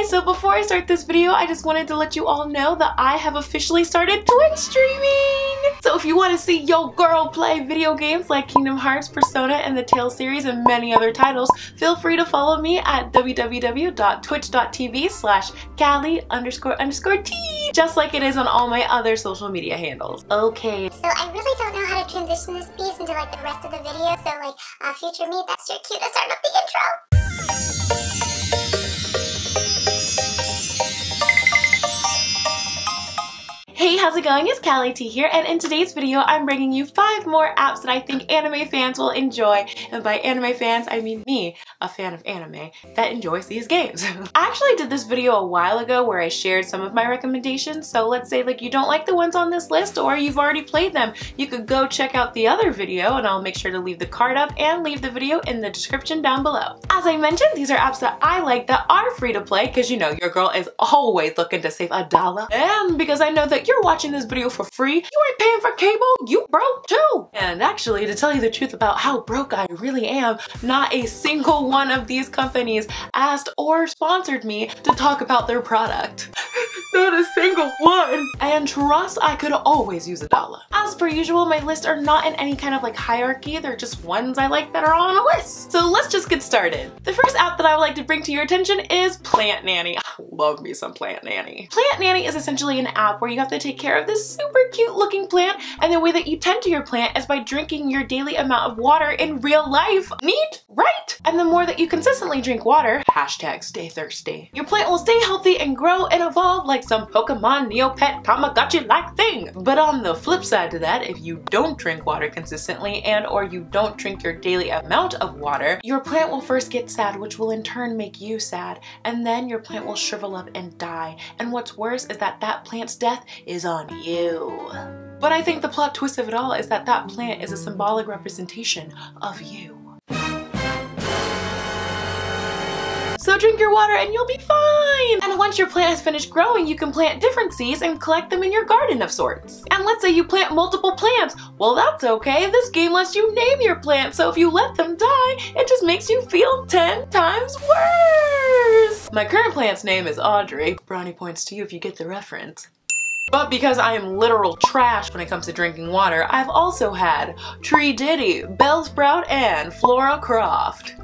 so before I start this video, I just wanted to let you all know that I have officially started Twitch streaming! So if you want to see yo girl play video games like Kingdom Hearts, Persona, and the Tales series, and many other titles, feel free to follow me at www.twitch.tv/Cali__T, just like it is on all my other social media handles. Okay. So I really don't know how to transition this piece into like the rest of the video, so like, future me, that's your cue to start up the intro. Hey, how's it going? It's Cali T here, and in today's video, I'm bringing you 5 more apps that I think anime fans will enjoy. And by anime fans, I mean me, a fan of anime that enjoys these games. I actually did this video a while ago where I shared some of my recommendations, so let's say like you don't like the ones on this list or you've already played them, you could go check out the other video, and I'll make sure to leave the card up and leave the video in the description down below. As I mentioned, these are apps that I like that are free to play, because you know your girl is always looking to save $1. And because I know that you're watching this video for free, you ain't paying for cable, you broke too! And actually, to tell you the truth about how broke I really am, not a single one of these companies asked or sponsored me to talk about their product. Not a single one! And trust, I could always use $1. As per usual, my lists are not in any kind of like hierarchy, they're just ones I like that are on a list. So let's just get started. The first app that I would like to bring to your attention is Plant Nanny. I love me some Plant Nanny. Plant Nanny is essentially an app where you have to take care of this super cute looking plant, and the way that you tend to your plant is by drinking your daily amount of water in real life. Neat, right? And the more that you consistently drink water, hashtag stay thirsty, your plant will stay healthy and grow and evolve like some Pokemon Neopet Tamagotchi-like thing. But on the flip side to that, if you don't drink water consistently and or you don't drink your daily amount of water, your plant will first get sad, which will in turn make you sad, and then your plant will shrivel up and die. And what's worse is that that plant's death is on you. But I think the plot twist of it all is that that plant is a symbolic representation of you. So drink your water and you'll be fine! And once your plant has finished growing, you can plant different seeds and collect them in your garden of sorts. And let's say you plant multiple plants. Well, that's okay. This game lets you name your plants, so if you let them die, it just makes you feel 10 times worse! My current plant's name is Audrey. Brownie points to you if you get the reference. But because I am literal trash when it comes to drinking water, I've also had Tree Diddy, Bellsprout, and Flora Croft.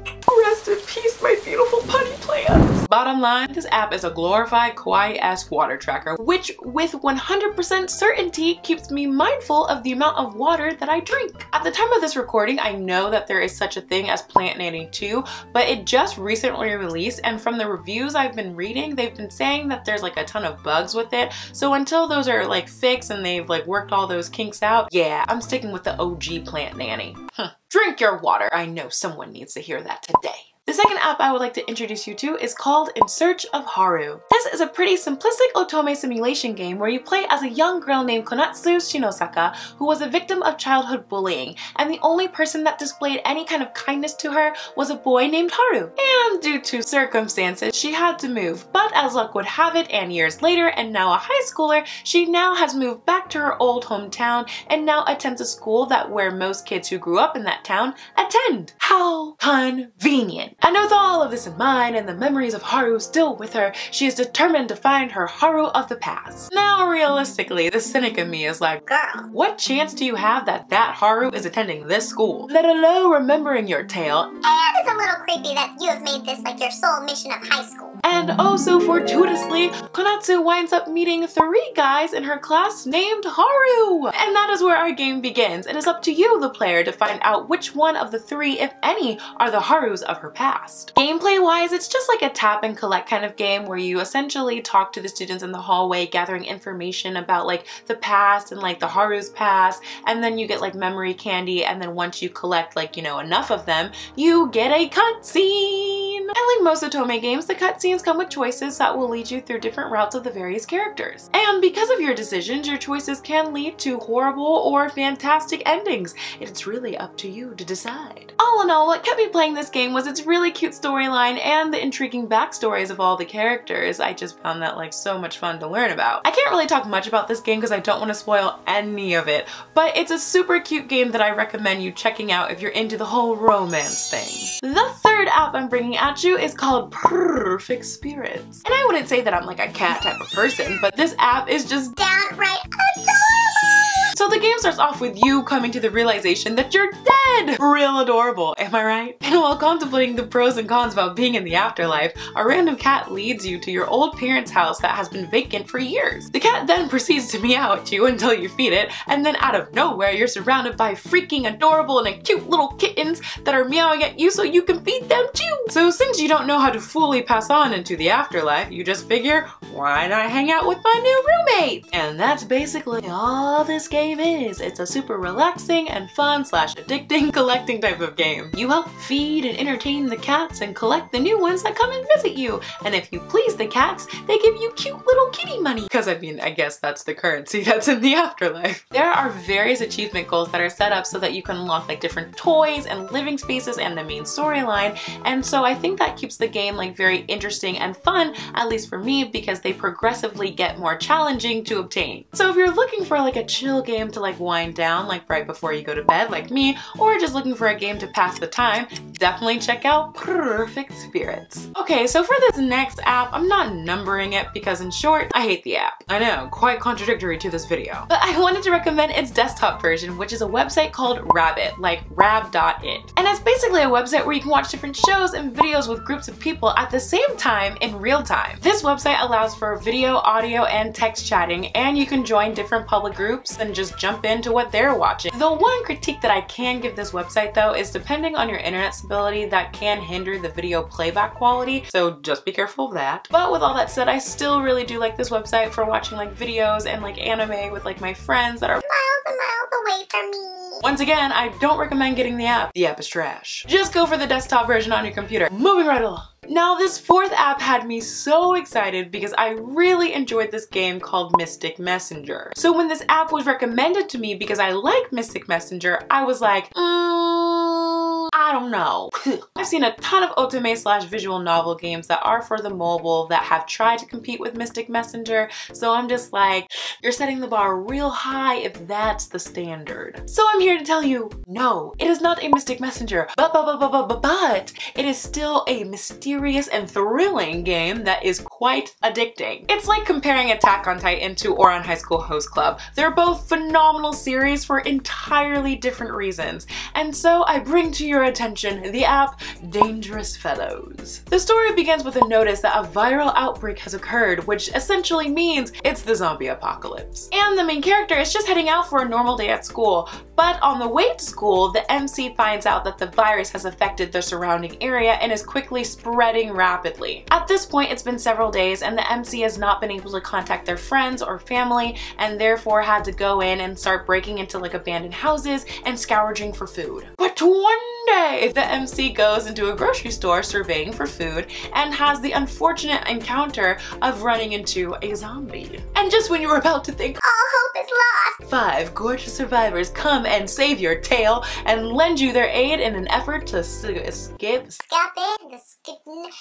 Rest in peace, my beautiful putty plants. Bottom line, this app is a glorified kawaii-esque water tracker, which with 100% certainty keeps me mindful of the amount of water that I drink. At the time of this recording, I know that there is such a thing as Plant Nanny 2, but it just recently released, and from the reviews I've been reading, they've been saying that there's like a ton of bugs with it, so until those are like fixed and they've like worked all those kinks out, yeah, I'm sticking with the OG Plant Nanny. Drink your water. I know someone needs to hear that today. The second app I would like to introduce you to is called In Search of Haru. This is a pretty simplistic otome simulation game where you play as a young girl named Konatsu Shinosaka who was a victim of childhood bullying, and the only person that displayed any kind of kindness to her was a boy named Haru. And due to circumstances, she had to move, but as luck would have it, and years later, and now a high schooler, she now has moved back to her old hometown and now attends a school that where most kids who grew up in that town attend. How convenient! And with all of this in mind and the memories of Haru still with her, she is determined to find her Haru of the past. Now realistically, the cynic in me is like, girl, what chance do you have that Haru is attending this school? Let alone remembering your tale. And it's a little creepy that you have made this like your sole mission of high school. And oh so fortuitously, Konatsu winds up meeting 3 guys in her class named Haru! And that is where our game begins. It is up to you, the player, to find out which one of the 3, if any, are the Harus of her past. Gameplay wise, it's just like a tap and collect kind of game where you essentially talk to the students in the hallway, gathering information about like the past and like the Haru's past, and then you get like memory candy, and then once you collect like, you know, enough of them, you get a cutscene! And like most otome games, the cutscenes come with choices that will lead you through different routes of the various characters. And because of your decisions, your choices can lead to horrible or fantastic endings. It's really up to you to decide. All in all, what kept me playing this game was its really cute storyline and the intriguing backstories of all the characters. I just found that like so much fun to learn about. I can't really talk much about this game because I don't want to spoil any of it, but it's a super cute game that I recommend you checking out if you're into the whole romance thing. The third third app I'm bringing at you is called Perfect Spirits. And I wouldn't say that I'm like a cat type of person, but this app is just downright adorable! So the game starts off with you coming to the realization that you're dead! Real adorable, am I right? And while contemplating the pros and cons about being in the afterlife, a random cat leads you to your old parents' house that has been vacant for years. The cat then proceeds to meow at you until you feed it, and then out of nowhere you're surrounded by freaking adorable and cute little kittens that are meowing at you so you can feed them too! So since you don't know how to fully pass on into the afterlife, you just figure, why not hang out with my new roommate? And that's basically all this game is. It's a super relaxing and fun / addicting collecting type of game. You help feed and entertain the cats and collect the new ones that come and visit you. And if you please the cats, they give you cute little kitty money. Because I mean, I guess that's the currency that's in the afterlife. There are various achievement goals that are set up so that you can unlock like different toys and living spaces and the main storyline. And so I think that keeps the game like very interesting and fun, at least for me, because they progressively get more challenging to obtain. So if you're looking for like a chill game to like wind down like right before you go to bed like me, or just looking for a game to pass the time, definitely check out Perfect Spirits. Okay, so for this next app, I'm not numbering it because in short, I hate the app. I know, quite contradictory to this video. But I wanted to recommend its desktop version, which is a website called rabb.it, like rabb.it. And it's basically a website where you can watch different shows and videos with groups of people at the same time in real time. This website allows for video, audio, and text chatting, and you can join different public groups and just jump into what they're watching. The one critique that I can give this website though is depending on your internet stability, that can hinder the video playback quality, so just be careful of that. But with all that said, I still really do like this website for watching like videos and like anime with like my friends that are Miles and miles away from me. Once again, I don't recommend getting the app. The app is trash. Just go for the desktop version on your computer. Moving right along. Now this fourth app had me so excited because I really enjoyed this game called Mystic Messenger. So when this app was recommended to me because I like Mystic Messenger, I was like, I don't know. I've seen a ton of otome / visual novel games that are for the mobile that have tried to compete with Mystic Messenger, so I'm just like, you're setting the bar real high if that's the standard. So I'm here to tell you, no, it is not a Mystic Messenger, but it is still a mysterious and thrilling game that is quite addicting. It's like comparing Attack on Titan to Ouran High School Host Club. They're both phenomenal series for entirely different reasons, and so I bring to your attention the app Dangerous Fellows. The story begins with a notice that a viral outbreak has occurred, which essentially means it's the zombie apocalypse. And the main character is just heading out for a normal day at school, but on the way to school, the MC finds out that the virus has affected the surrounding area and is quickly spreading rapidly. At this point, it's been several days and the MC has not been able to contact their friends or family and therefore had to go in and start breaking into like abandoned houses and scrounging for food. But one day, the MC goes into a grocery store surveying for food and has the unfortunate encounter of running into a zombie. And just when you were about to think, all hope is lost, 5 gorgeous survivors come and save your tail and lend you their aid in an effort to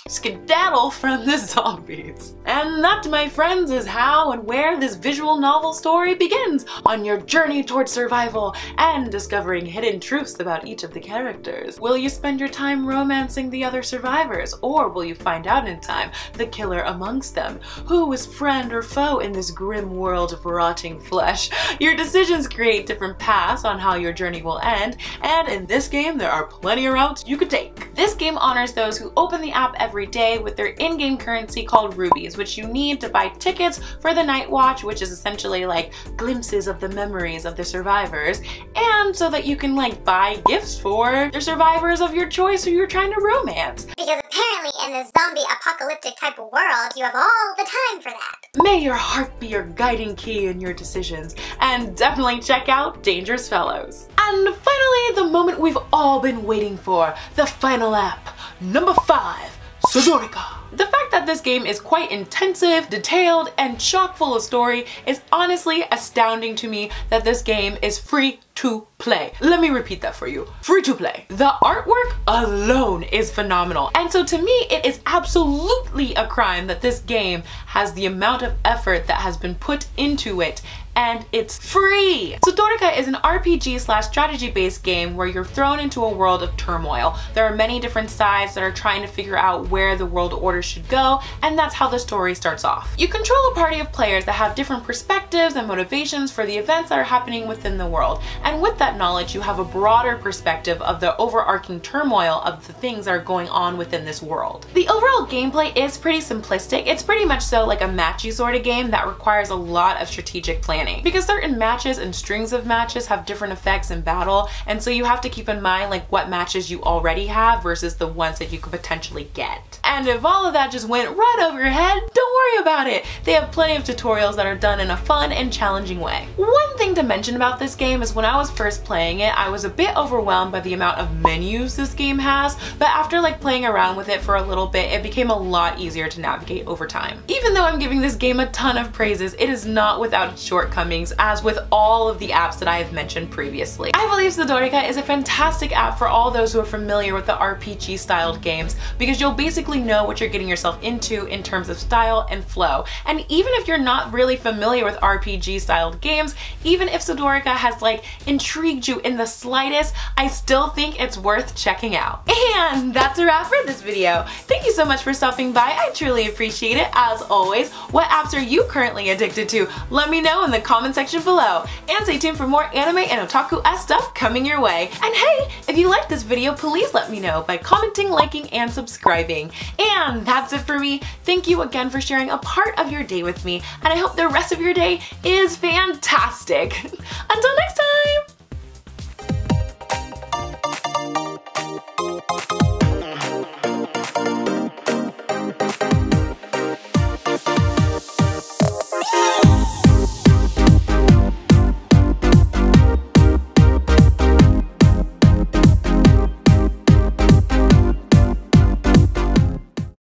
skedaddle from the zombies. And that, my friends, is how and where this visual novel story begins on your journey towards survival and discovering hidden truths about each of the characters. Will you spend your time romancing the other survivors, or will you find out in time the killer amongst them? Who is friend or foe in this grim world of rotting flesh? Your decisions create different paths on how your journey will end, and in this game there are plenty of routes you could take. This game honors those who open the app every day with their in-game currency called rubies, which you need to buy tickets for the night watch, which is essentially like glimpses of the memories of the survivors, and so that you can like buy gifts for the survivors of your choice who you're trying to romance. Because apparently in this zombie apocalyptic type of world, you have all the time for that. May your heart be your guiding key in your decisions, and definitely check out Dangerous Fellows. And finally, the moment we've all been waiting for, the final app, number 5, Sonica. The fact fact that this game is quite intensive, detailed, and chock full of story is honestly astounding to me that this game is free to play. Let me repeat that for you. Free to play. The artwork alone is phenomenal. And so to me, it is absolutely a crime that this game has the amount of effort that has been put into it, and it's free! So Sonica is an RPG/strategy-based game where you're thrown into a world of turmoil. There are many different sides that are trying to figure out where the world order should go, and that's how the story starts off. You control a party of players that have different perspectives and motivations for the events that are happening within the world. And with that knowledge, you have a broader perspective of the overarching turmoil of the things that are going on within this world. The overall gameplay is pretty simplistic. It's pretty much so like a matchy sort of game that requires a lot of strategic planning. Because certain matches and strings of matches have different effects in battle, and so you have to keep in mind like what matches you already have versus the ones that you could potentially get. And if all of that just went right over your head, don't worry about it. They have plenty of tutorials that are done in a fun and challenging way. One thing to mention about this game is when I was first playing it, I was a bit overwhelmed by the amount of menus this game has, but after like playing around with it for a little bit, it became a lot easier to navigate over time. Even though I'm giving this game a ton of praises, it is not without its shortcomings, as with all of the apps that I have mentioned previously. I believe Sonica is a fantastic app for all those who are familiar with the RPG styled games, because you'll basically know what you're getting yourself into in terms of style and flow. And even if you're not really familiar with RPG styled games, even if Sonica has like intrigued you in the slightest, I still think it's worth checking out. And that's a wrap for this video. Thank you so much for stopping by. I truly appreciate it. As always, what apps are you currently addicted to? Let me know in the comment section below. And stay tuned for more anime and otaku-esque stuff coming your way. And hey, if you liked this video, please let me know by commenting, liking, and subscribing. And that's it for me. Thank you again for sharing a part of your day with me, and I hope the rest of your day is fantastic. Until next time!